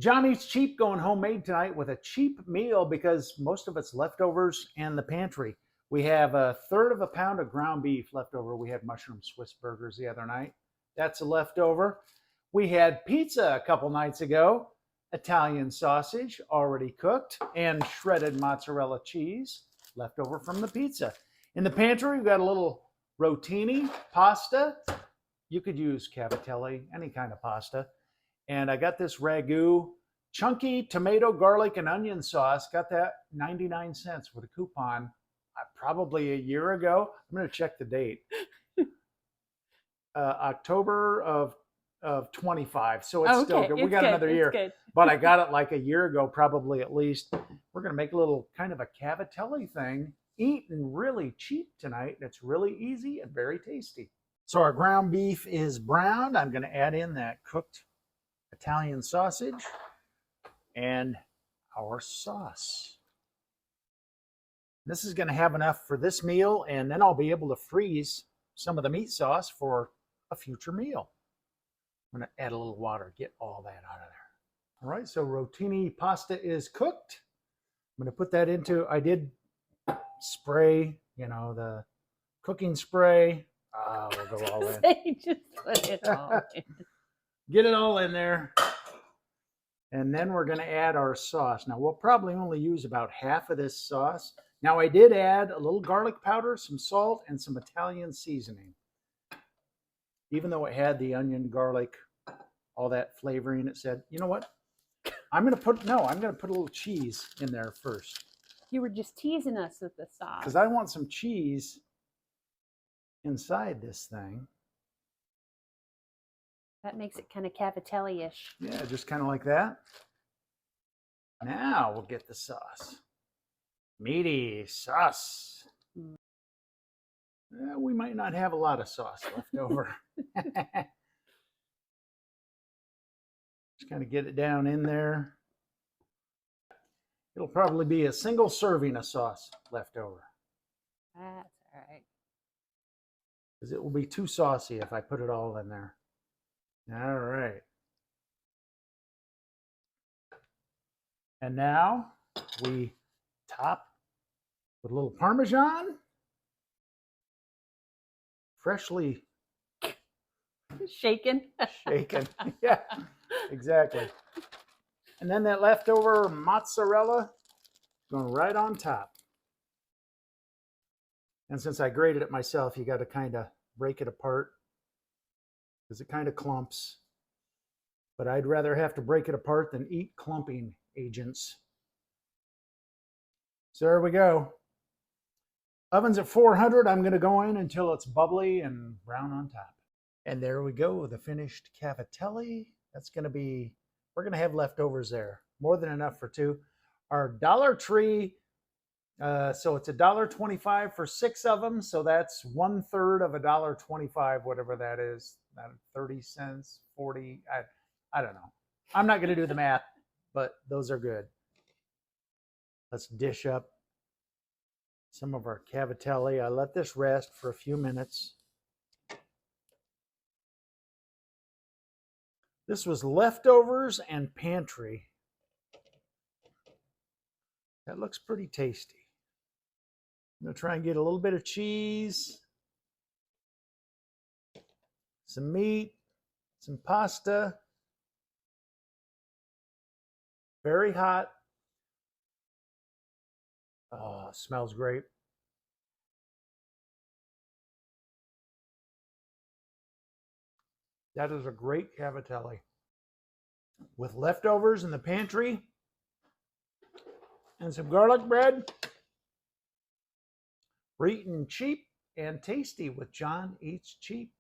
John Eats Cheap going homemade tonight with a cheap meal because most of it's leftovers in the pantry. We have a third of a pound of ground beef left over. We had mushroom Swiss burgers the other night. That's a leftover. We had pizza a couple nights ago, Italian sausage already cooked, and shredded mozzarella cheese left over from the pizza. In the pantry, we've got a little rotini pasta. You could use cavatelli, any kind of pasta. And I got this Ragu chunky tomato, garlic, and onion sauce. Got that 99 cents with a coupon probably a year ago. I'm going to check the date. October of 25. So it's still good. We got another year. But I got it like a year ago, probably at least. We're going to make a little kind of a cavatelli thing. Eating really cheap tonight. It's really easy and very tasty. So our ground beef is browned. I'm going to add in that cooked Italian sausage and our sauce. This is going to have enough for this meal, and then I'll be able to freeze some of the meat sauce for a future meal. I'm going to add a little water, get all that out of there. All right, so rotini pasta is cooked. I'm going to put that into, I did spray, the cooking spray. We'll go all in. Just put it all in. Get it all in there. And then we're going to add our sauce. Now, we'll probably only use about half of this sauce. Now, I did add a little garlic powder, some salt, and some Italian seasoning. Even though it had the onion, garlic, all that flavoring, it said, you know what? I'm going to put a little cheese in there first. You were just teasing us with the sauce. Because I want some cheese inside this thing. That makes it kind of cavatelli-ish. Yeah, just kind of like that. Now we'll get the sauce. Meaty sauce. We might not have a lot of sauce left over. Just kind of get it down in there. It'll probably be a single serving of sauce left over. That's all right. Because it will be too saucy if I put it all in there. All right. And now we top with a little Parmesan. Freshly shaken. Shaken. Yeah, exactly. And then that leftover mozzarella going right on top. And since I grated it myself, you got to kind of break it apart because it kind of clumps. But I'd rather have to break it apart than eat clumping agents. So there we go. Oven's at 400. I'm going to go in until it's bubbly and brown on top. And there we go, the finished cavatelli. That's going to be, we're going to have leftovers there. More than enough for two. Our Dollar Tree, so it's $1.25 for 6 of them. So that's 1/3 of $1.25, whatever that is. 30 cents, 40, I don't know. I'm not going to do the math, but those are good. Let's dish up some of our cavatelli. I let this rest for a few minutes. This was leftovers and pantry. That looks pretty tasty. I'm going to try and get a little bit of cheese, some meat, some pasta. Very hot. Oh, smells great. That is a great cavatelli. With leftovers in the pantry and some garlic bread. We're eating cheap and tasty with John Eats Cheap.